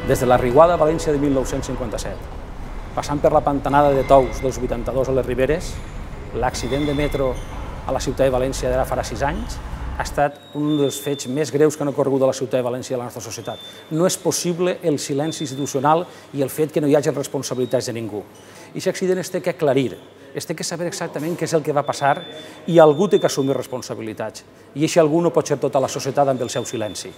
Des de la riuada a València de 1957, passant per la pantanada de Tous dels 82 a les Riberes, l'accident de metro a la ciutat de València d'ara farà 6 anys, ha estat un dels fets més greus que han ocorregut a la ciutat de València i a la nostra societat. No és possible el silenci institucional i el fet que no hi hagi responsabilitats de ningú. I aquest accident es té que aclarir, es té que saber exactament què és el que va passar i algú té que assumir responsabilitats. I això algú no pot ser tota la societat amb el seu silenci.